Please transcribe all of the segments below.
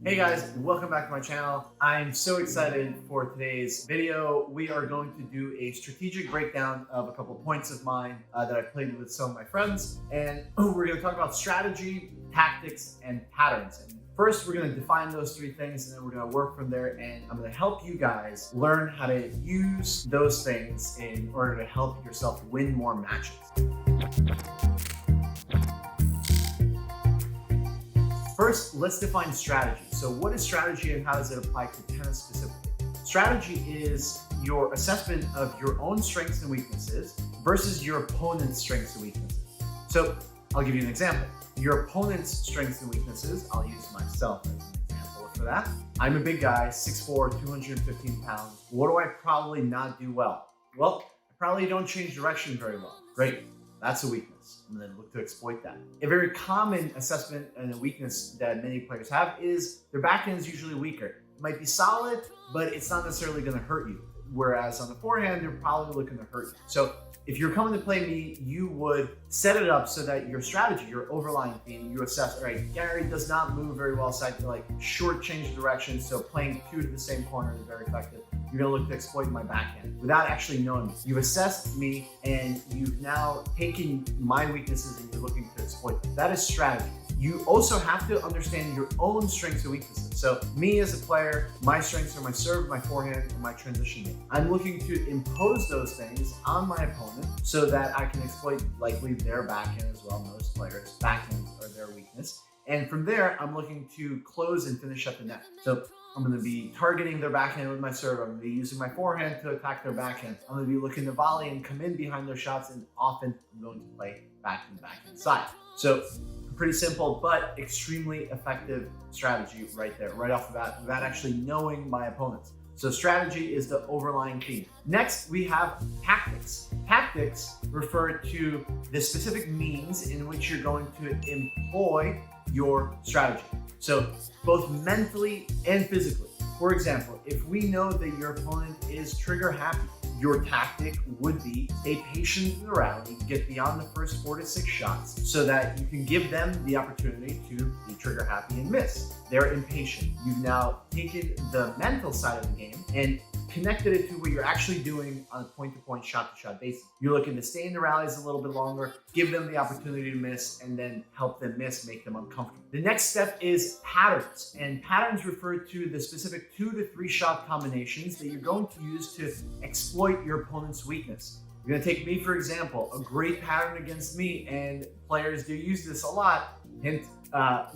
Hey guys, welcome back to my channel. I'm so excited for today's video. We are going to do a strategic breakdown of a couple points of mine that I've played with some of my friends. And we're going to talk about strategy, tactics, and patterns. And first, we're going to define those three things, and then we're going to work from there. And I'm going to help you guys learn how to use those things in order to help yourself win more matches. First, let's define strategy. So what is strategy and how does it apply to tennis specifically? Strategy is your assessment of your own strengths and weaknesses versus your opponent's strengths and weaknesses. So I'll give you an example. Your opponent's strengths and weaknesses, I'll use myself as an example for that. I'm a big guy, 6'4", 215 pounds. What do I probably not do well? Well, I probably don't change direction very well. Great. That's a weakness. I'm going to look to exploit that. A very common assessment and a weakness that many players have is their backhand is usually weaker. It might be solid, but it's not necessarily going to hurt you. Whereas on the forehand, they're probably looking to hurt you. So if you're coming to play me, you would set it up so that your strategy, your overlying theme, you assess, all right, Gary does not move very well, so I can like short change direction. So playing two to the same corner is very effective. You're gonna look to exploit my backhand without actually knowing me. You've assessed me and you've now taken my weaknesses and you're looking to exploit them. That is strategy. You also have to understand your own strengths and weaknesses. So me as a player, my strengths are my serve, my forehand, and my transition game. I'm looking to impose those things on my opponent so that I can exploit likely their backhand as well. Most players' backhands are their weakness. And from there, I'm looking to close and finish up the net. So I'm going to be targeting their backhand with my serve. I'm going to be using my forehand to attack their backhand. I'm going to be looking to volley and come in behind their shots, and often I'm going to play back to the backhand side. So pretty simple, but extremely effective strategy right there, right off the bat, without actually knowing my opponents. So strategy is the overlying theme. Next, we have tactics. Tactics refer to the specific means in which you're going to employ your strategy. So both mentally and physically. For example, if we know that your opponent is trigger happy, your tactic would be stay patient in the rally, get beyond the first 4 to 6 shots so that you can give them the opportunity to be trigger happy and miss. They're impatient. You've now taken the mental side of the game and connected it to what you're actually doing on a point-to-point, shot-to-shot basis. You're looking to stay in the rallies a little bit longer, give them the opportunity to miss, and then help them miss, make them uncomfortable. The next step is patterns, and patterns refer to the specific 2 to 3 shot combinations that you're going to use to exploit your opponent's weakness. You're going to take me, for example, a great pattern against me, and players do use this a lot. Hint,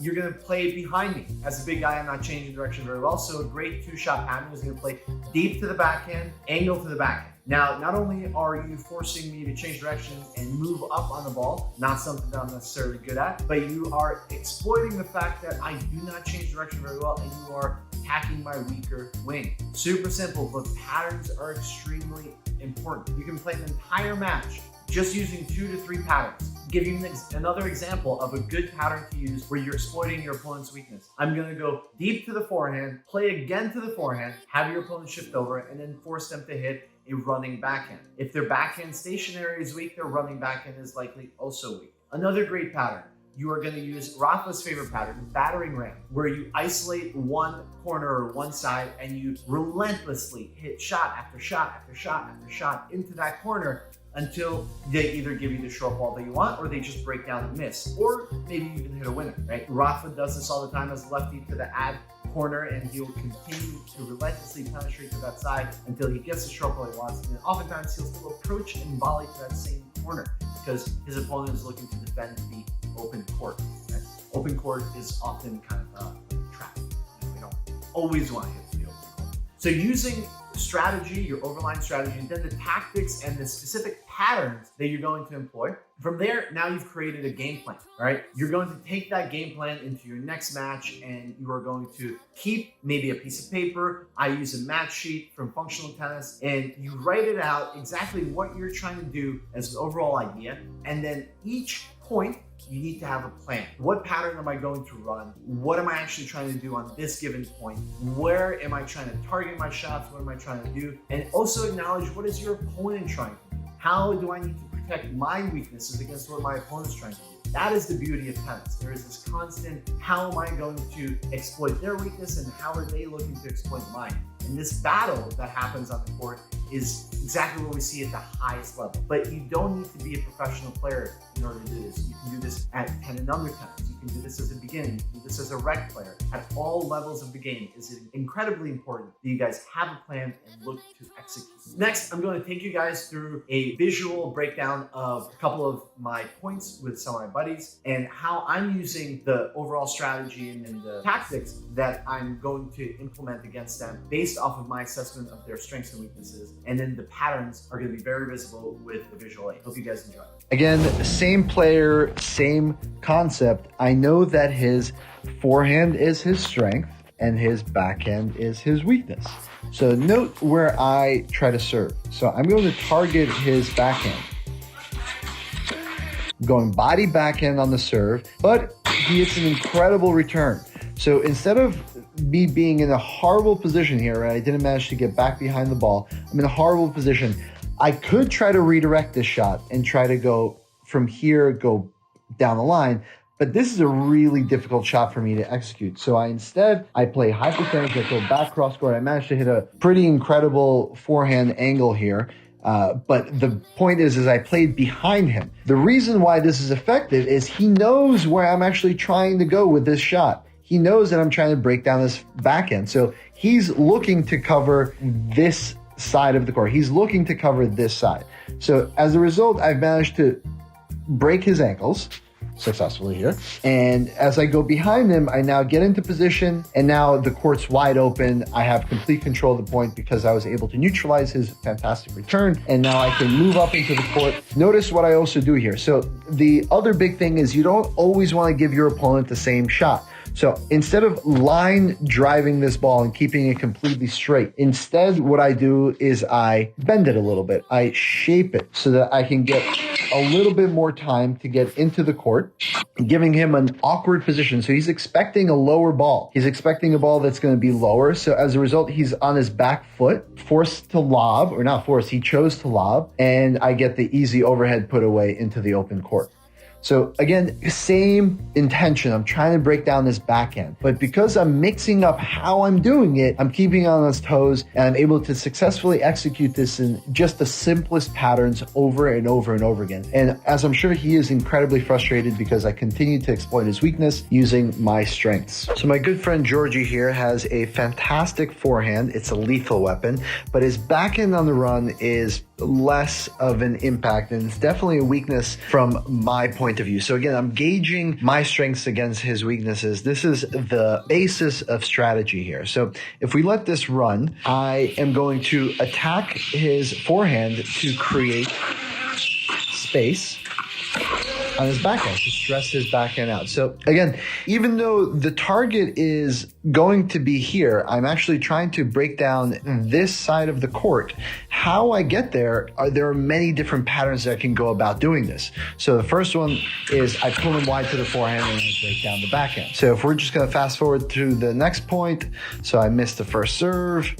you're going to play behind me. As a big guy, I'm not changing direction very well, so a great 2-shot pattern is going to play deep to the backhand, angle to the backhand. Now, not only are you forcing me to change direction and move up on the ball, not something that I'm necessarily good at, but you are exploiting the fact that I do not change direction very well and you are attacking my weaker wing. Super simple, but patterns are extremely important. You can play an entire match just using 2 to 3 patterns. Give you another example of a good pattern to use where you're exploiting your opponent's weakness. I'm going to go deep to the forehand, play again to the forehand, have your opponent shift over, and then force them to hit a running backhand. If their backhand stationary is weak, their running backhand is likely also weak. Another great pattern, you are going to use Rafa's favorite pattern, battering ram, where you isolate one corner or one side and you relentlessly hit shot after shot after shot after shot into that corner until they either give you the short ball that you want or they just break down and miss, or maybe you even hit a winner, right? Rafa does this all the time as a lefty to the ad corner, and he will continue to relentlessly penetrate to that side until he gets the short ball he wants. And oftentimes he'll still approach and volley to that same corner because his opponent is looking to defend the open court. Right? Open court is often kind of a trap. We don't always want to hit the open court. So using strategy, your overlying strategy, and then the tactics and the specific patterns that you're going to employ. From there, now you've created a game plan, all right? You're going to take that game plan into your next match and you are going to keep maybe a piece of paper. I use a match sheet from Functional Tennis and you write it out exactly what you're trying to do as an overall idea. And then each point, you need to have a plan. What pattern am I going to run? What am I actually trying to do on this given point? Where am I trying to target my shots? What am I trying to do? And also acknowledge, what is your opponent trying to do? How do I need to protect my weaknesses against what my opponent's trying to do? That is the beauty of tennis. There is this constant, how am I going to exploit their weakness and how are they looking to exploit mine? And this battle that happens on the court is exactly what we see at the highest level. But you don't need to be a professional player in order to do this. You can do this at 10 and under tennis. You can do this as a beginner. You can do this as a rec player. At all levels of the game, it's incredibly important that you guys have a plan and look to execute. Next, I'm going to take you guys through a visual breakdown of a couple of my points with some of my buddies and how I'm using the overall strategy and the tactics that I'm going to implement against them based off of my assessment of their strengths and weaknesses. And then the patterns are going to be very visible with the visual aid. Hope you guys enjoy. Again, same player, same concept. I know that his forehand is his strength and his backhand is his weakness. So note where I try to serve. So I'm going to target his backhand. Going body backhand on the serve, but he hits an incredible return. So instead of me being in a horrible position here, right, I didn't manage to get back behind the ball. I'm in a horrible position. I could try to redirect this shot and try to go from here, go down the line, but this is a really difficult shot for me to execute. So I play high percentage, I go back cross court. I managed to hit a pretty incredible forehand angle here. But the point is I played behind him. The reason why this is effective is he knows where I'm actually trying to go with this shot. He knows that I'm trying to break down this backhand. So he's looking to cover this side of the court. He's looking to cover this side. So as a result, I've managed to break his ankles successfully here. And as I go behind him, I now get into position and now the court's wide open. I have complete control of the point because I was able to neutralize his fantastic return. And now I can move up into the court. Notice what I also do here. So the other big thing is you don't always want to give your opponent the same shot. So instead of line driving this ball and keeping it completely straight, instead what I do is I bend it a little bit. I shape it so that I can get a little bit more time to get into the court, giving him an awkward position. So he's expecting a lower ball. He's expecting a ball that's going to be lower. So as a result, he's on his back foot, forced to lob, or not forced, he chose to lob, and I get the easy overhead put away into the open court. So again, same intention. I'm trying to break down this backhand, but because I'm mixing up how I'm doing it, I'm keeping on his toes and I'm able to successfully execute this in just the simplest patterns over and over and over again. And as I'm sure he is incredibly frustrated because I continue to exploit his weakness using my strengths. So my good friend Georgie here has a fantastic forehand. It's a lethal weapon, but his backhand on the run is less of an impact, and it's definitely a weakness from my point of view. So again, I'm gauging my strengths against his weaknesses. This is the basis of strategy here. So if we let this run, I am going to attack his forehand to create space on his backhand, to stress his backhand out. So again, even though the target is going to be here, I'm actually trying to break down this side of the court. How I get there are many different patterns that I can go about doing this. So the first one is I pull him wide to the forehand and I break down the backhand. So if we're just going to fast forward to the next point, so I missed the first serve,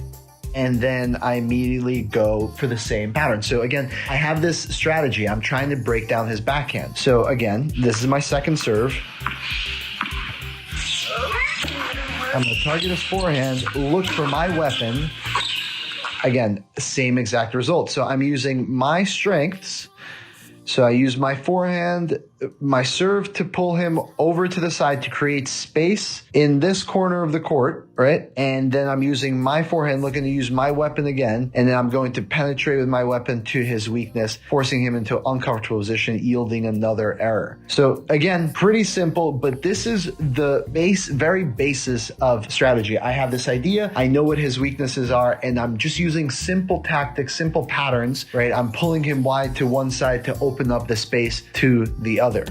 and then I immediately go for the same pattern. So again, I have this strategy. I'm trying to break down his backhand. So again, this is my second serve. I'm gonna target his forehand, look for my weapon. Again, same exact result. So I'm using my strengths. So I use my forehand, my serve to pull him over to the side to create space in this corner of the court, right? And then I'm using my forehand, looking to use my weapon again. And then I'm going to penetrate with my weapon to his weakness, forcing him into an uncomfortable position, yielding another error. So again, pretty simple, but this is the very basis of strategy. I have this idea, I know what his weaknesses are, and I'm just using simple tactics, simple patterns, right? I'm pulling him wide to one side to open up the space to the other.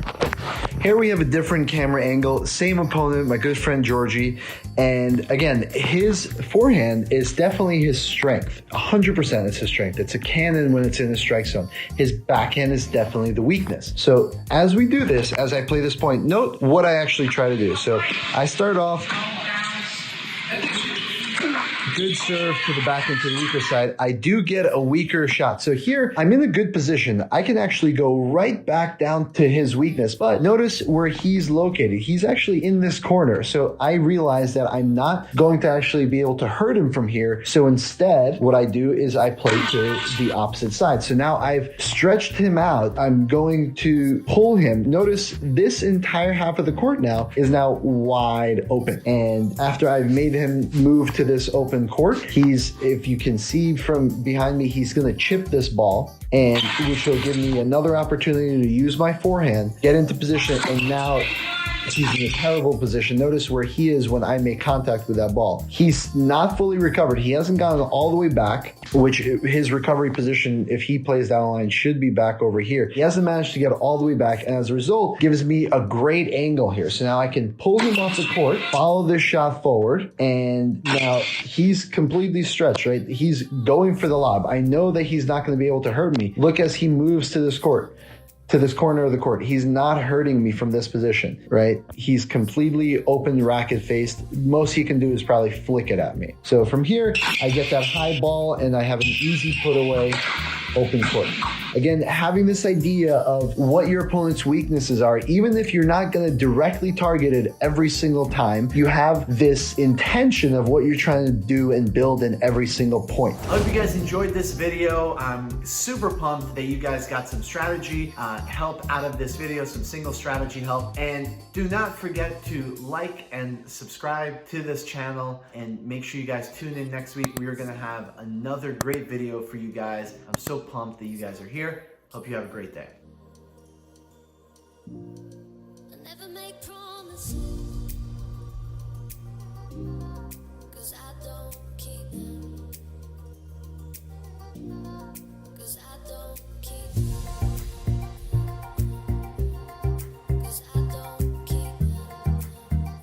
Here we have a different camera angle, same opponent, my good friend Georgie. And again, his forehand is definitely his strength. 100% it's his strength. It's a cannon when it's in the strike zone. His backhand is definitely the weakness. So as we do this, as I play this point, note what I actually try to do. So I start off good serve to the back into the weaker side, I do get a weaker shot. So here, I'm in a good position. I can actually go right back down to his weakness, but notice where he's located. He's actually in this corner. So I realize that I'm not going to actually be able to hurt him from here. So instead, what I do is I play to the opposite side. So now I've stretched him out. I'm going to pull him. Notice this entire half of the court now is now wide open. And after I've made him move to this open court, if you can see from behind me, he's going to chip this ball, and which will give me another opportunity to use my forehand, get into position, and now he's in a terrible position. Notice where he is when I make contact with that ball. He's not fully recovered. He hasn't gotten all the way back, which his recovery position, if he plays down the line, should be back over here. He hasn't managed to get all the way back, and as a result, gives me a great angle here. So now I can pull him off the court, follow this shot forward, and now he's completely stretched, right? He's going for the lob. I know that he's not going to be able to hurt me. Look as he moves to this court, to this corner of the court. He's not hurting me from this position, right? He's completely open racket faced. Most he can do is probably flick it at me. So from here, I get that high ball and I have an easy put away, open court. Again, having this idea of what your opponent's weaknesses are, even if you're not going to directly target it every single time, you have this intention of what you're trying to do and build in every single point. I hope you guys enjoyed this video. I'm super pumped that you guys got some strategy help out of this video, some single strategy help. And do not forget to like and subscribe to this channel, and make sure you guys tune in next week. We are going to have another great video for you guys. I'm so pumped that you guys are here. Hope you have a great day. I never make promises.